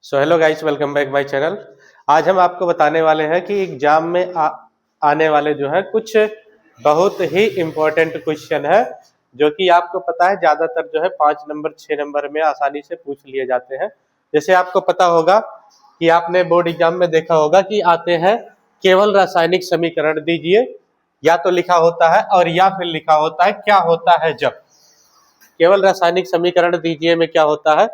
So hello guys, welcome back my channel. आज हम आपको बताने वाले हैं कि एग्जाम में आने वाले जो है कुछ बहुत ही इम्पोर्टेंट क्वेश्चन है, जो कि आपको पता है ज़्यादातर जो है 5 नंबर 6 नंबर में आसानी से पूछ लिए जाते हैं। जैसे आपको पता होगा कि आपने बोर्ड एग्जाम में देखा होगा कि आते हैं केवल रासायनिक समीकरण दीजिए, या तो लिखा होता है और या फिर लिखा होता है क्या होता है जब। केवल रासायनिक समीकरण दीजिए में क्या होता है,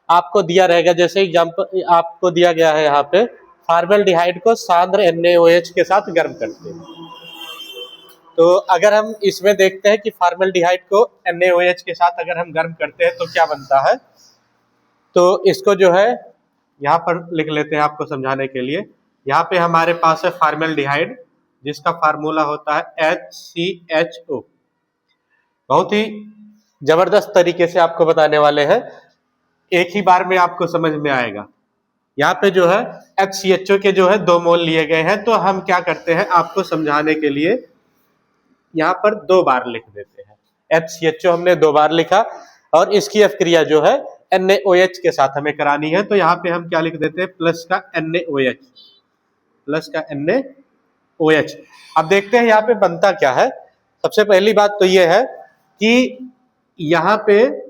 आपको दिया रहेगा, जैसे एग्जाम्पल आपको दिया गया है यहाँ पे, फॉर्मल्डिहाइड को सांद्र NaOH के साथ गर्म करते हैं। तो अगर हम इसमें देखते हैं कि फॉर्मल्डिहाइड को NaOH के साथ अगर हम गर्म करते हैं तो क्या बनता है, तो इसको जो है यहाँ पर लिख लेते हैं आपको समझाने के लिए। यहाँ पे हमारे पास है फॉर्मल्डिहाइड, जिसका फार्मूला होता है HCHO। बहुत ही जबरदस्त तरीके से आपको बताने वाले हैं, एक ही बार में आपको समझ में आएगा। यहाँ पे जो है HCHO के जो है 2 मोल लिए गए हैं, तो हम क्या करते हैं आपको समझाने के लिए यहाँ पर 2 बार लिख देते हैं। HCHO हमने 2 बार लिखा और इसकी अभिक्रिया जो है NaOH के साथ हमें करानी है, तो यहाँ पे हम क्या लिख देते हैं, प्लस का NaOH, प्लस का NaOH। अब देखते हैं यहाँ पे बनता क्या है। सबसे पहली बात तो ये है कि यहाँ पे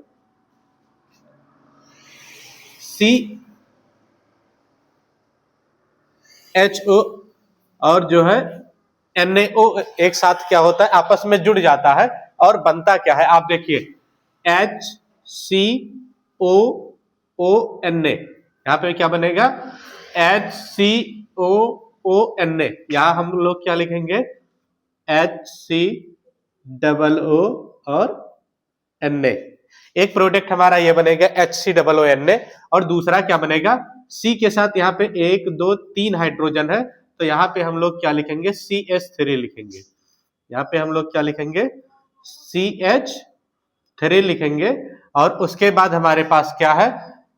CHO और जो है NaO एक साथ क्या होता है, आपस में जुड़ जाता है और बनता क्या है, आप देखिए HCOONA। यहाँ पे क्या बनेगा, HCOONA। यहाँ हम लोग क्या लिखेंगे, HCOO और Na। एक प्रोडक्ट हमारा ये बनेगा HCOONA, और दूसरा क्या बनेगा, C के साथ यहाँ पे 1 2 3 हाइड्रोजन है, तो यहाँ पे हम लोग क्या लिखेंगे, CH3 लिखेंगे। यहाँ पे हम लोग क्या लिखेंगे, CH3 लिखेंगे। और उसके बाद हमारे पास क्या है,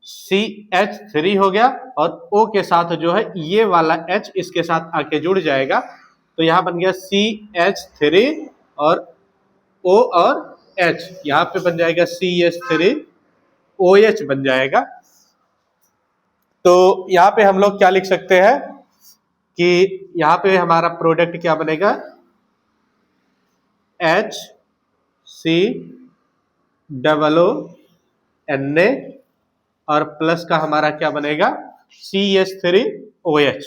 CH3 हो गया और O के साथ जो है ये वाला H इसके साथ आके जुड़ जाएगा, तो यहाँ बन गया CH3 और O और H, यहाँ पे बन जाएगा CH3OH बन जाएगा। तो यहाँ पे हम लोग क्या लिख सकते हैं कि यहाँ पे हमारा प्रोडक्ट क्या बनेगा, HCOONA और प्लस का हमारा क्या बनेगा, CH3OH।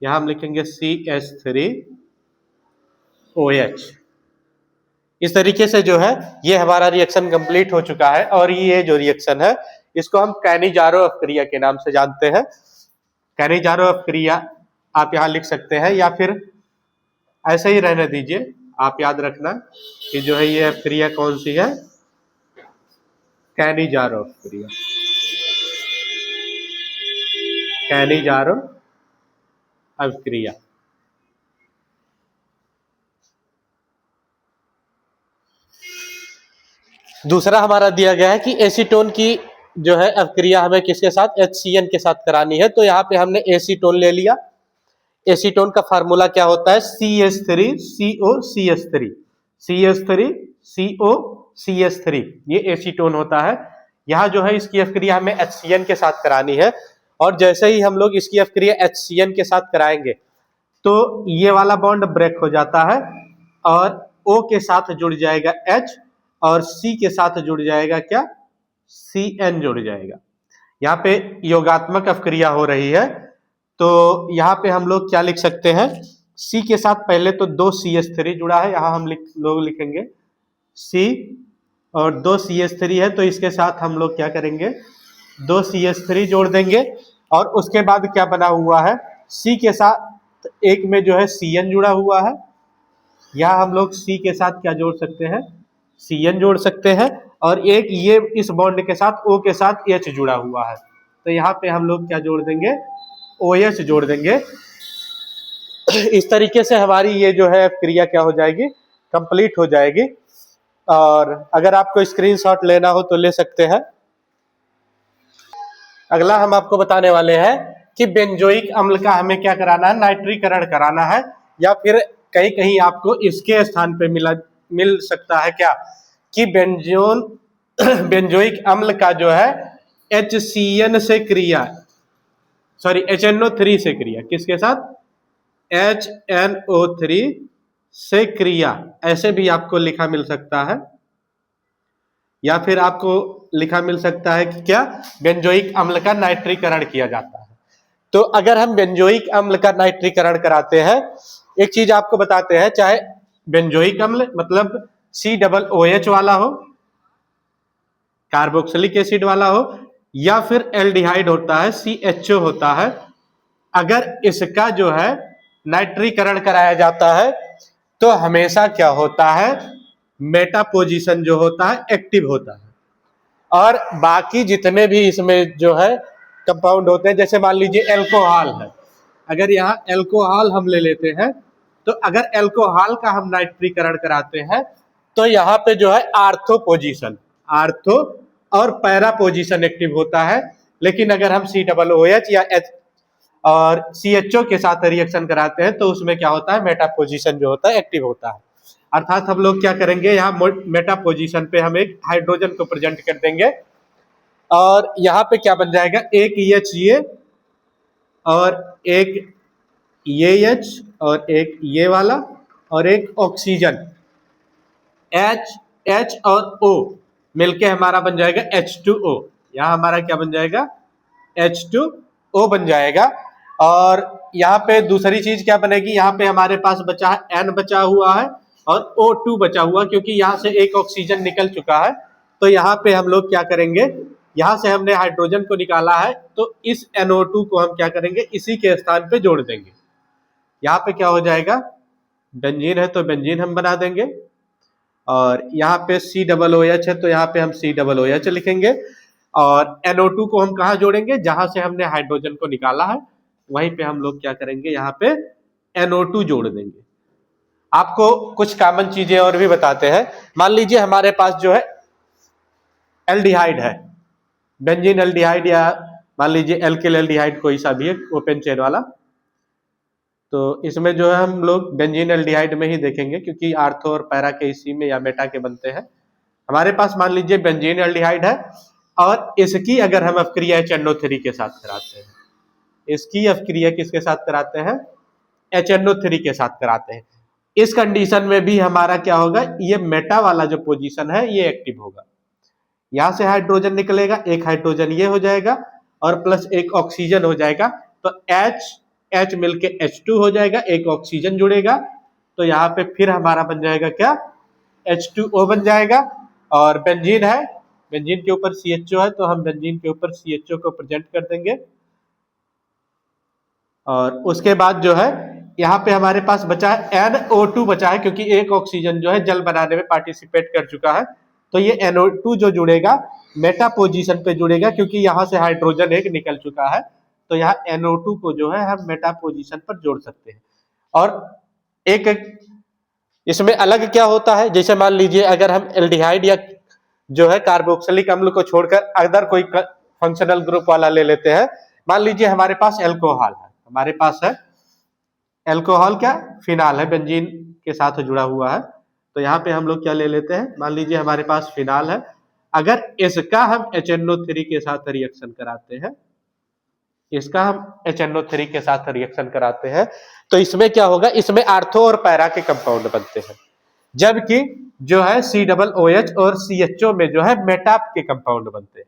यहाँ हम लिखेंगे CH3OH। इस तरीके से जो है ये हमारा रिएक्शन कंप्लीट हो चुका है, और ये जो रिएक्शन है इसको हम कैनिजारो अपक्रिया के नाम से जानते हैं। कैनिजारो अपक्रिया आप यहाँ लिख सकते हैं, या फिर ऐसे ही रहने दीजिए। आप याद रखना कि जो है ये अपक्रिया कौन सी है, कैनिजारो अपक्रिया, कैनिजारो अपक्रिया। दूसरा हमारा दिया गया है कि एसीटोन की जो है अपक्रिया हमें किसके साथ, HCN के साथ करानी है, तो यहाँ पे हमने एसीटोन ले लिया। एसीटोन का फार्मूला क्या होता है, CH3COCH3, CH3COCH3, ये एसीटोन होता है। यहाँ जो है इसकी अपक्रिया हमें HCN के साथ करानी है, और जैसे ही हम लोग इसकी अपक्रिया HCN के साथ कराएंगे तो ये वाला बॉन्ड ब्रेक हो जाता है और O के साथ जुड़ जाएगा H, और C के साथ जुड़ जाएगा क्या, CN जुड़ जाएगा। यहाँ पे योगात्मक अपक्रिया हो रही है, तो यहाँ पे हम लोग क्या लिख सकते हैं, C के साथ पहले तो 2 CH3 जुड़ा है, यहाँ हम लोग लिखेंगे C, और 2 CH3 है तो इसके साथ हम लोग क्या करेंगे, 2 CH3 जोड़ देंगे। और उसके बाद क्या बना हुआ है, C के साथ एक में जो है CN जुड़ा हुआ है, यहाँ हम लोग C के साथ क्या जोड़ सकते हैं, CN जोड़ सकते हैं, और एक ये इस बॉन्ड के साथ O के साथ H जुड़ा हुआ है, तो यहाँ पे हम लोग क्या जोड़ देंगे, OH जोड़ देंगे। इस तरीके से हमारी ये जो है क्रिया क्या हो जाएगी, कंप्लीट हो जाएगी। और अगर आपको स्क्रीनशॉट लेना हो तो ले सकते हैं। अगला हम आपको बताने वाले हैं कि बेंजोइक अम्ल का हमें क्या कराना है, नाइट्रीकरण कराना है, या फिर कहीं कहीं आपको इसके स्थान पे मिल सकता है क्या, कि बेंजोइक अम्ल का जो है HCN से क्रिया, सॉरी HNO3 से क्रिया, किसके साथ? HNO3 से क्रिया, ऐसे भी आपको लिखा मिल सकता है, या फिर आपको लिखा मिल सकता है कि क्या, बेंजोइक अम्ल का नाइट्रीकरण किया जाता है। तो अगर हम बेंजोइक अम्ल का नाइट्रीकरण कराते हैं, एक चीज आपको बताते हैं, चाहे बेंजोइक अम्ल मतलब COOH वाला हो, कार्बोक्सिलिक एसिड वाला हो, या फिर एल्डिहाइड होता है, CHO होता है, अगर इसका जो है नाइट्रीकरण कराया जाता है तो हमेशा क्या होता है, मेटा पोजीशन जो होता है एक्टिव होता है। और बाकी जितने भी इसमें जो है कंपाउंड होते हैं, जैसे मान लीजिए एल्कोहल है, अगर यहाँ एल्कोहल हम ले लेते हैं, तो अगर एल्कोहल का हम नाइट्रीकरण कराते हैं तो यहाँ पे जो है आर्थो पोजीशन, आर्थो और पैरा पोजीशन एक्टिव होता है। लेकिन अगर हम COOH या H और CHO के साथ रिएक्शन कराते हैं तो उसमें क्या होता है, मेटा पोजीशन जो होता है एक्टिव होता है। अर्थात हम लोग क्या करेंगे, यहाँ मेटा पोजीशन पे हम एक हाइड्रोजन को प्रेजेंट कर देंगे, और यहाँ पे क्या बन जाएगा, एक ये और एक ये H और एक ये वाला और एक ऑक्सीजन H और O मिलके हमारा बन जाएगा H2O। यहाँ हमारा क्या बन जाएगा, H2O बन जाएगा। और यहाँ पे दूसरी चीज क्या बनेगी, यहाँ पे हमारे पास बचा है N बचा हुआ है और O2 बचा हुआ, क्योंकि यहाँ से एक ऑक्सीजन निकल चुका है। तो यहाँ पे हम लोग क्या करेंगे, यहाँ से हमने हाइड्रोजन को निकाला है तो इस NO2 को हम क्या करेंगे, इसी के स्थान पे जोड़ देंगे। यहाँ पे क्या हो जाएगा, बेंजीन है तो बेंजीन हम बना देंगे, और यहाँ पे COOH है तो यहाँ पे हम COOH लिखेंगे, और NO2 को हम कहाँ जोड़ेंगे, जहां से हमने हाइड्रोजन को निकाला है वहीं पे हम लोग क्या करेंगे, यहाँ पे NO2 जोड़ देंगे। आपको कुछ कॉमन चीजें और भी बताते हैं। मान लीजिए हमारे पास जो है एल्डिहाइड है, बेंजीन एल्डिहाइड, या मान लीजिए एल्किल एल्डिहाइड कोई सा भी है ओपन चेन वाला, तो इसमें जो है हम लोग बेंजीन एल्डिहाइड में ही देखेंगे, क्योंकि आर्थो और पैरा के इसी में या मेटा के बनते हैं। हमारे पास मान लीजिए बेंजीन एल्डिहाइड है और इसकी अगर हम अपक्रिया HNO3 के साथ कराते हैं, इसकी अपक्रिया किसके साथ कराते हैं, HNO3 के साथ कराते हैं, इस कंडीशन में भी हमारा क्या होगा, ये मेटा वाला जो पोजीशन है ये एक्टिव होगा। यहां से हाइड्रोजन निकलेगा, एक हाइड्रोजन ये हो जाएगा और प्लस एक ऑक्सीजन हो जाएगा, तो H मिलके H2 हो जाएगा, एक ऑक्सीजन जुड़ेगा, तो यहाँ पे फिर हमारा बन जाएगा क्या, H2O बन जाएगा। और बेंजीन है, बेंजीन के ऊपर CHO है तो हम बेंजीन के ऊपर CHO को प्रेजेंट कर देंगे। और उसके बाद जो है यहाँ पे हमारे पास बचा है NO2 बचा है, क्योंकि एक ऑक्सीजन जो है जल बनाने में पार्टिसिपेट कर चुका है, तो ये NO2 जो जुड़ेगा मेटा पोजीशन पे जुड़ेगा, क्योंकि यहाँ से हाइड्रोजन एक निकल चुका है, तो यहाँ NO2 को जो है हम मेटा पोजीशन पर जोड़ सकते हैं। और एक इसमें अलग क्या होता है, जैसे मान लीजिए अगर हम एल्डिहाइड या जो है कार्बोक्सिलिक अम्ल को छोड़कर अदर कोई फंक्शनल ग्रुप वाला ले लेते हैं, मान लीजिए हमारे पास एल्कोहल है, हमारे पास है एल्कोहल, क्या फिनाल है, बेंजीन के साथ जुड़ा हुआ है, तो यहाँ पे हम लोग क्या ले लेते हैं, मान लीजिए हमारे पास फिनाल है, अगर इसका हम HNO3 के साथ रिएक्शन कराते हैं, इसका हम HNO3 के साथ रिएक्शन कराते हैं, तो इसमें क्या होगा, इसमें आर्थो और पैरा के कंपाउंड बनते हैं, जबकि जो है COOH और CHO में जो है मेटाप के कंपाउंड बनते हैं।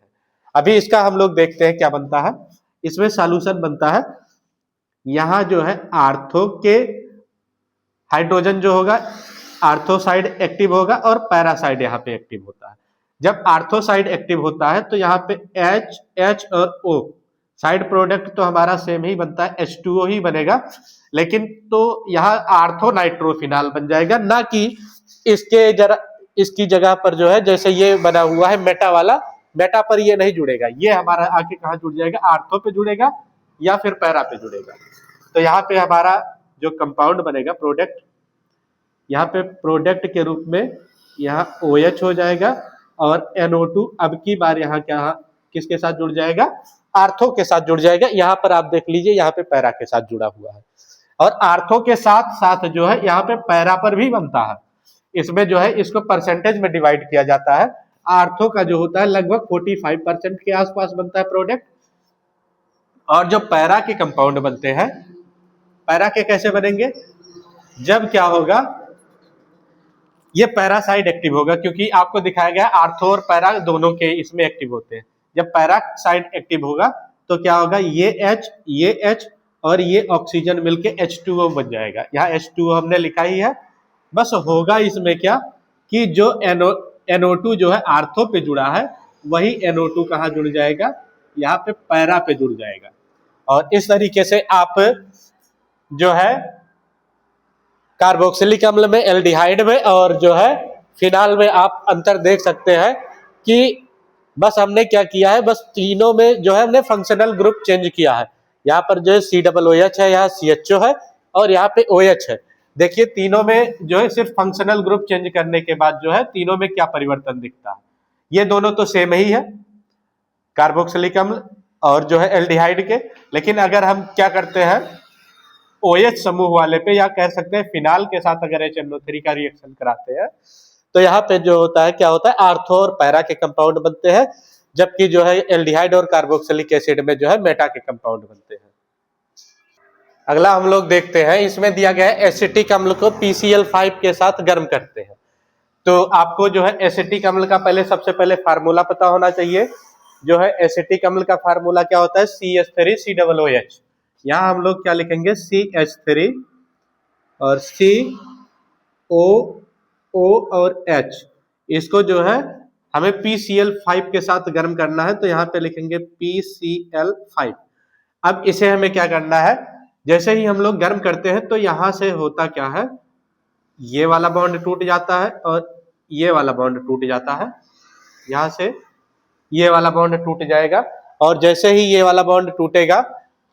अभी इसका हम लोग देखते हैं क्या बनता है, इसमें सॉल्यूशन बनता है, यहाँ जो है आर्थो के हाइड्रोजन जो होगा आर्थो साइड एक्टिव होगा और पैरा साइड यहाँ पे एक्टिव होता है। जब आर्थो साइड एक्टिव होता है तो यहाँ पे H और O साइड प्रोडक्ट तो हमारा सेम ही बनता है, H2O ही बनेगा, लेकिन तो यहाँ आर्थो नाइट्रोफिनाल बन जाएगा, ना कि इसकी जगह पर जो है जैसे ये बना हुआ है मेटा वाला, मेटा पर ये नहीं जुड़ेगा, ये हमारा आके कहाँ जुड़ जाएगा, आर्थो पे जुड़ेगा या फिर पैरा पे जुड़ेगा। तो यहाँ पे हमारा जो कंपाउंड बनेगा प्रोडक्ट, यहाँ पे प्रोडक्ट के रूप में यहाँ OH हो जाएगा और NO2 अब की बार यहाँ क्या किसके साथ जुड़ जाएगा, आर्थो के साथ जुड़ जाएगा। यहाँ पर आप देख लीजिए यहाँ पे पैरा के साथ जुड़ा हुआ है, और आर्थो के साथ साथ जो है यहाँ पे पैरा पर भी बनता है। इसमें जो है इसको परसेंटेज में डिवाइड किया जाता है, आर्थो का जो होता है लगभग 45% के आसपास बनता है प्रोडक्ट, और जो पैरा के कंपाउंड बनते हैं, पैरा के कैसे बनेंगे, जब क्या होगा, ये पैरा साइड एक्टिव होगा, क्योंकि आपको दिखाया गया आर्थो और पैरा दोनों के इसमें एक्टिव होते हैं। जब पैरा साइड एक्टिव होगा तो क्या होगा, ये H और ये ऑक्सीजन मिलके H2O बन जाएगा। यहाँ H2O हमने लिखा ही है। बस होगा इसमें क्या कि जो NO2 जो है आर्थो पे जुड़ा है, वही NO2 कहाँ जुड़ जाएगा, यहाँ पे पैरा पे जुड़ जाएगा। और इस तरीके से आप जो है कार्बोक्सिलिक अम्ल में, एल्डिहाइड में और जो है फिनाल में आप अंतर देख सकते हैं कि बस हमने क्या किया है, बस तीनों में जो है हमने फंक्शनल ग्रुप चेंज किया है। यहाँ पर जो है COOH है, यहाँ CHO है और यहाँ पे OH है। देखिए तीनों में जो है सिर्फ फंक्शनल ग्रुप चेंज करने के बाद जो है तीनों में क्या परिवर्तन दिखता है। ये दोनों तो सेम ही है, कार्बोक्सिलिक अम्ल और जो है एल्डिहाइड के। लेकिन अगर हम क्या करते हैं, OH समूह वाले पे, या कह सकते हैं फिनाल के साथ अगर HNO3 का रिएक्शन कराते हैं तो यहाँ पे जो होता है, क्या होता है, आर्थो और पैरा के कंपाउंड बनते हैं, जबकि जो है एल्डिहाइड और कार्बोक्सिलिक एसिड में जो है मेटा के कंपाउंड बनते हैं। अगला हम लोग देखते हैं, इसमें दिया गया है एसिटिक अम्ल को PCl5 के साथ गर्म करते हैं। तो आपको जो है एसिटिक अम्ल का सबसे पहले फार्मूला पता होना चाहिए। जो है एसिटिक अम्ल का फार्मूला क्या होता है, CH3COOH। यहाँ हम लोग क्या लिखेंगे, CH3 और COO और H, इसको जो है हमें PCl5 के साथ गर्म करना है, तो यहाँ पे लिखेंगे PCl5। अब इसे हमें क्या करना है, जैसे ही हम लोग गर्म करते हैं तो यहाँ से होता क्या है, ये वाला बॉन्ड टूट जाता है और ये वाला बॉन्ड टूट जाता है। यहाँ से ये वाला बॉन्ड टूट जाएगा और जैसे ही ये वाला बॉन्ड टूटेगा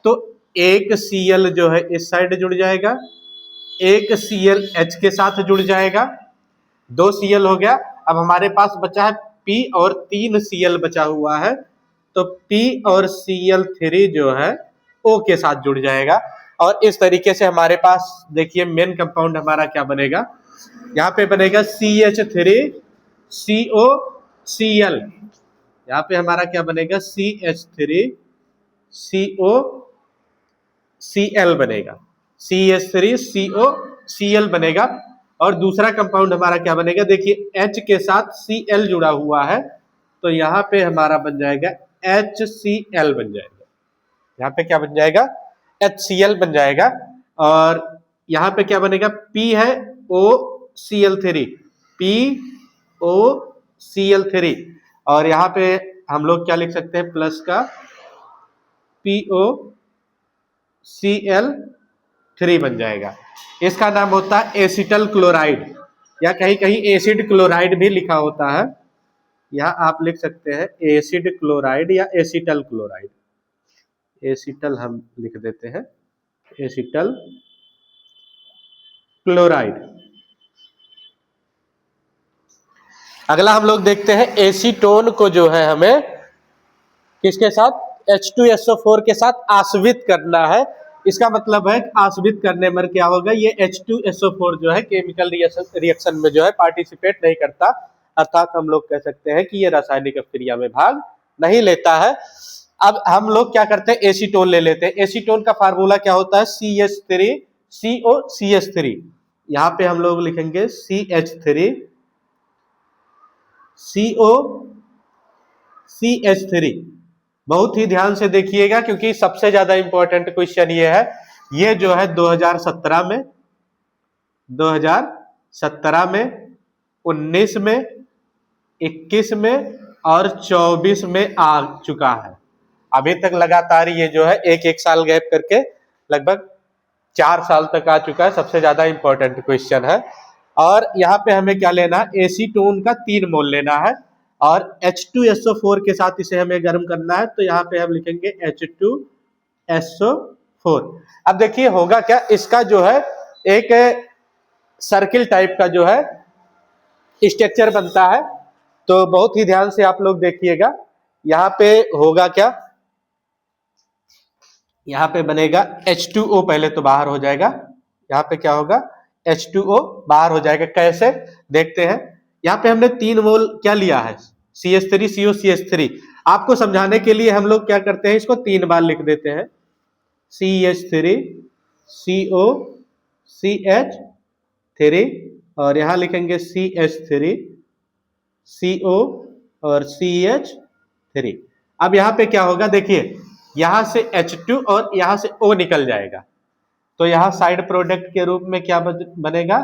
तो एक Cl जो है इस साइड जुड़ जाएगा, एक Cl H के साथ जुड़ जाएगा, 2 Cl हो गया। अब हमारे पास बचा है P और 3 Cl बचा हुआ है, तो P और Cl3 जो है O के साथ जुड़ जाएगा। और इस तरीके से हमारे पास देखिए मेन कंपाउंड हमारा क्या बनेगा, यहाँ पे बनेगा CH3COCl। यहाँ पे हमारा क्या बनेगा, CH3COCl बनेगा, CH3COCl बनेगा। और दूसरा कंपाउंड हमारा क्या बनेगा, देखिए H के साथ Cl जुड़ा हुआ है, तो यहाँ पे हमारा बन जाएगा HCl बन जाएगा। यहाँ पे क्या बन जाएगा, HCl बन जाएगा। और यहाँ पे क्या बनेगा, P है OCl3, POCl3। और यहाँ पे हम लोग क्या लिख सकते हैं, प्लस का POCl3 बन जाएगा। इसका नाम होता है एसिटल क्लोराइड, या कहीं कहीं एसिड क्लोराइड भी लिखा होता है। यहाँ आप लिख सकते हैं एसिड क्लोराइड या एसिटल क्लोराइड। एसिटल हम लिख देते हैं, एसिटल क्लोराइड। अगला हम लोग देखते हैं एसीटोन को जो है हमें किसके साथ, H2SO4 के साथ आश्वित करना है। इसका मतलब है आश्वित करने में क्या होगा, ये H2SO4 जो है केमिकल रिएक्शन में जो है पार्टिसिपेट नहीं करता, अर्थात हम लोग कह सकते हैं कि ये रासायनिक अभिक्रिया में भाग नहीं लेता है। अब हम लोग क्या करते हैं, एसीटोन ले लेते हैं। एसीटोन का फार्मूला क्या होता है, CH3COCH3। यहाँ पे हम लोग लिखेंगे CH3COCH3। बहुत ही ध्यान से देखिएगा क्योंकि सबसे ज्यादा इंपॉर्टेंट क्वेश्चन ये है। ये जो है 2017 में, 19 में, 21 में और 24 में आ चुका है। अभी तक लगातार ये जो है एक साल गैप करके लगभग 4 साल तक आ चुका है। सबसे ज्यादा इंपॉर्टेंट क्वेश्चन है। और यहाँ पे हमें क्या लेना है, एसीटोन का 3 मोल लेना है और H2SO4 के साथ इसे हमें गर्म करना है, तो यहाँ पे हम लिखेंगे H2SO4। अब देखिए होगा क्या, इसका जो है एक सर्किल टाइप का जो है स्ट्रक्चर बनता है। तो बहुत ही ध्यान से आप लोग देखिएगा, यहाँ पे होगा क्या, यहाँ पे बनेगा H2O, पहले तो बाहर हो जाएगा। यहाँ पे क्या होगा, H2O बाहर हो जाएगा। कैसे देखते हैं, यहाँ पे हमने 3 मोल क्या लिया है, CH3COCH3। आपको समझाने के लिए हम लोग क्या करते हैं, इसको 3 बार लिख देते हैं, CH3 CO CH3 और यहाँ लिखेंगे CH3 CO और CH3। अब यहाँ पे क्या होगा, देखिए यहाँ से H2 और यहाँ से O निकल जाएगा, तो यहाँ साइड प्रोडक्ट के रूप में क्या बनेगा,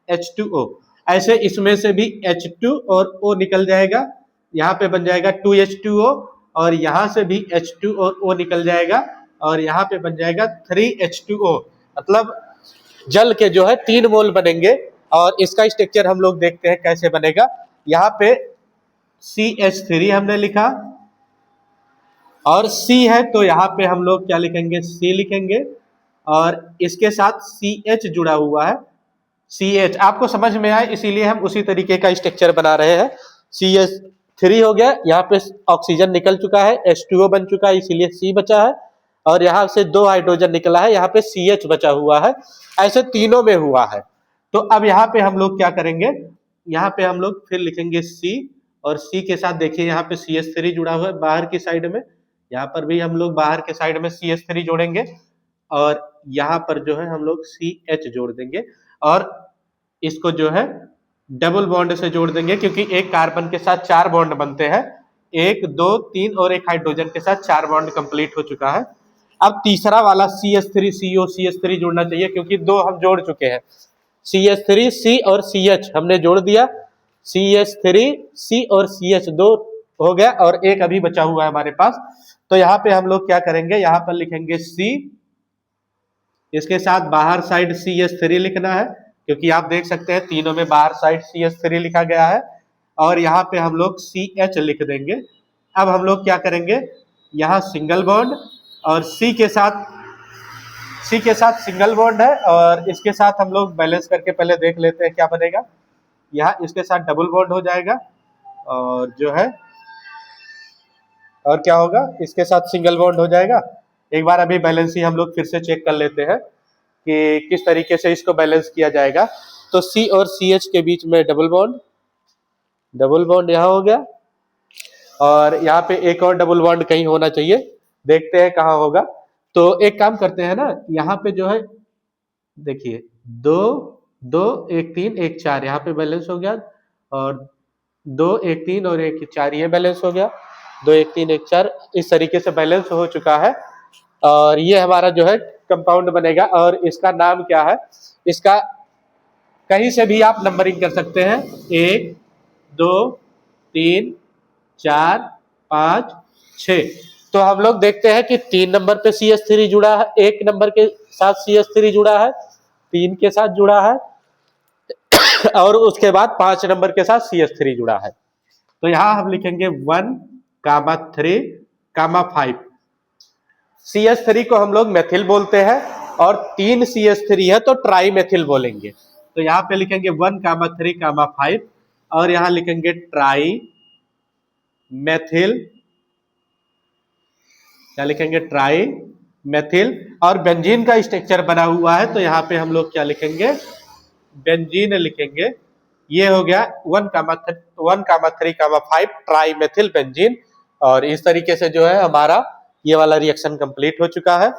H2O। ऐसे इसमें से भी H2 और O निकल जाएगा, यहाँ पे बन जाएगा 2H2O और यहाँ से भी H2 और O निकल जाएगा और यहाँ पे बन जाएगा 3H2O। मतलब जल के जो है 3 मोल बनेंगे। और इसका स्ट्रक्चर हम लोग देखते हैं कैसे बनेगा। यहाँ पे CH3 हमने लिखा और C है तो यहाँ पे हम लोग क्या लिखेंगे, C लिखेंगे और इसके साथ CH जुड़ा हुआ है, CH आपको समझ में आए इसीलिए हम उसी तरीके का स्ट्रक्चर बना रहे हैं। CH3 हो गया, यहाँ पे ऑक्सीजन निकल चुका है, H2O बन चुका है इसीलिए C बचा है और यहाँ से 2 हाइड्रोजन निकला है, यहाँ पे CH बचा हुआ है। ऐसे तीनों में हुआ है। तो अब यहाँ पे हम लोग क्या करेंगे, यहाँ पे हम लोग फिर लिखेंगे C और C के साथ देखिए यहाँ पे CH3 जुड़ा हुआ है बाहर की साइड में, यहाँ पर भी हम लोग बाहर के साइड में CH3 जोड़ेंगे और यहाँ पर जो है हम लोग CH जोड़ देंगे और इसको जो है डबल बॉन्ड से जोड़ देंगे क्योंकि एक कार्बन के साथ 4 बॉन्ड बनते हैं, 1 2 3 और एक हाइड्रोजन के साथ 4 बॉन्ड कंप्लीट हो चुका है। अब तीसरा वाला CH3 CO CH3 जोड़ना चाहिए क्योंकि 2 हम जोड़ चुके हैं, CH3 C और CH हमने जोड़ दिया, CH3 C और CH 2 हो गया और एक अभी बचा हुआ है हमारे पास। तो यहाँ पे हम लोग क्या करेंगे, यहाँ पर लिखेंगे C, इसके साथ बाहर साइड CH3 लिखना है क्योंकि आप देख सकते हैं तीनों में बाहर साइड CH3 लिखा गया है और यहाँ पे हम लोग CH लिख देंगे। अब हम लोग क्या करेंगे, यहाँ सिंगल बॉन्ड और C के साथ सिंगल बॉन्ड है और इसके साथ हम लोग बैलेंस करके पहले देख लेते हैं क्या बनेगा। यहाँ इसके साथ डबल बॉन्ड हो जाएगा और जो है और क्या होगा, इसके साथ सिंगल बॉन्ड हो जाएगा। एक बार अभी बैलेंस ही हम लोग फिर से चेक कर लेते हैं कि किस तरीके से इसको बैलेंस किया जाएगा। तो C और CH के बीच में डबल बॉन्ड यहाँ हो गया और यहाँ पे एक और डबल बॉन्ड कहीं होना चाहिए, देखते हैं कहाँ होगा। तो एक काम करते हैं ना, यहाँ पे जो है देखिए 2 2 1 3 1 4 यहाँ पे बैलेंस हो गया और 2 1 3 और 1 4 ये बैलेंस हो गया, 2 1 3 1 4 इस तरीके से बैलेंस हो चुका है और ये हमारा जो है कंपाउंड बनेगा। और इसका नाम क्या है, इसका कहीं से भी आप नंबरिंग कर सकते हैं, 1 2 3 4 5 6। तो हम लोग देखते हैं कि 3 नंबर पे CH3 जुड़ा है, 1 नंबर के साथ CH3 जुड़ा है, 3 के साथ जुड़ा है और उसके बाद 5 नंबर के साथ CH3 जुड़ा है। तो यहाँ हम लिखेंगे 1 3 5। CH3 को हम लोग मेथिल बोलते हैं और 3 CH3 है तो ट्राई मेथिल बोलेंगे। तो यहाँ पे लिखेंगे 1 3 5 और यहाँ लिखेंगे ट्राई मेथिल, क्या लिखेंगे, ट्राई मेथिल। और बेंजीन का स्ट्रक्चर बना हुआ है तो यहाँ पे हम लोग क्या लिखेंगे, बेंजीन लिखेंगे। ये हो गया 1 3 5 ट्राई मेथिल बेंजीन। और इस तरीके से जो है हमारा ये वाला रिएक्शन कंप्लीट हो चुका है।